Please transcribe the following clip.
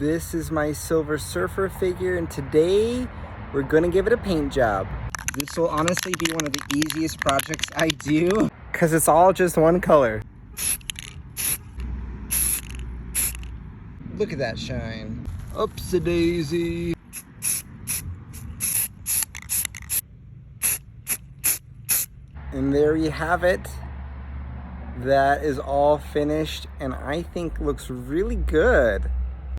This is my Silver Surfer figure, and today we're gonna give it a paint job. This will honestly be one of the easiest projects I do, because it's all just one color. Look at that shine. Upsie-daisy. And there you have it. That is all finished, and I think looks really good.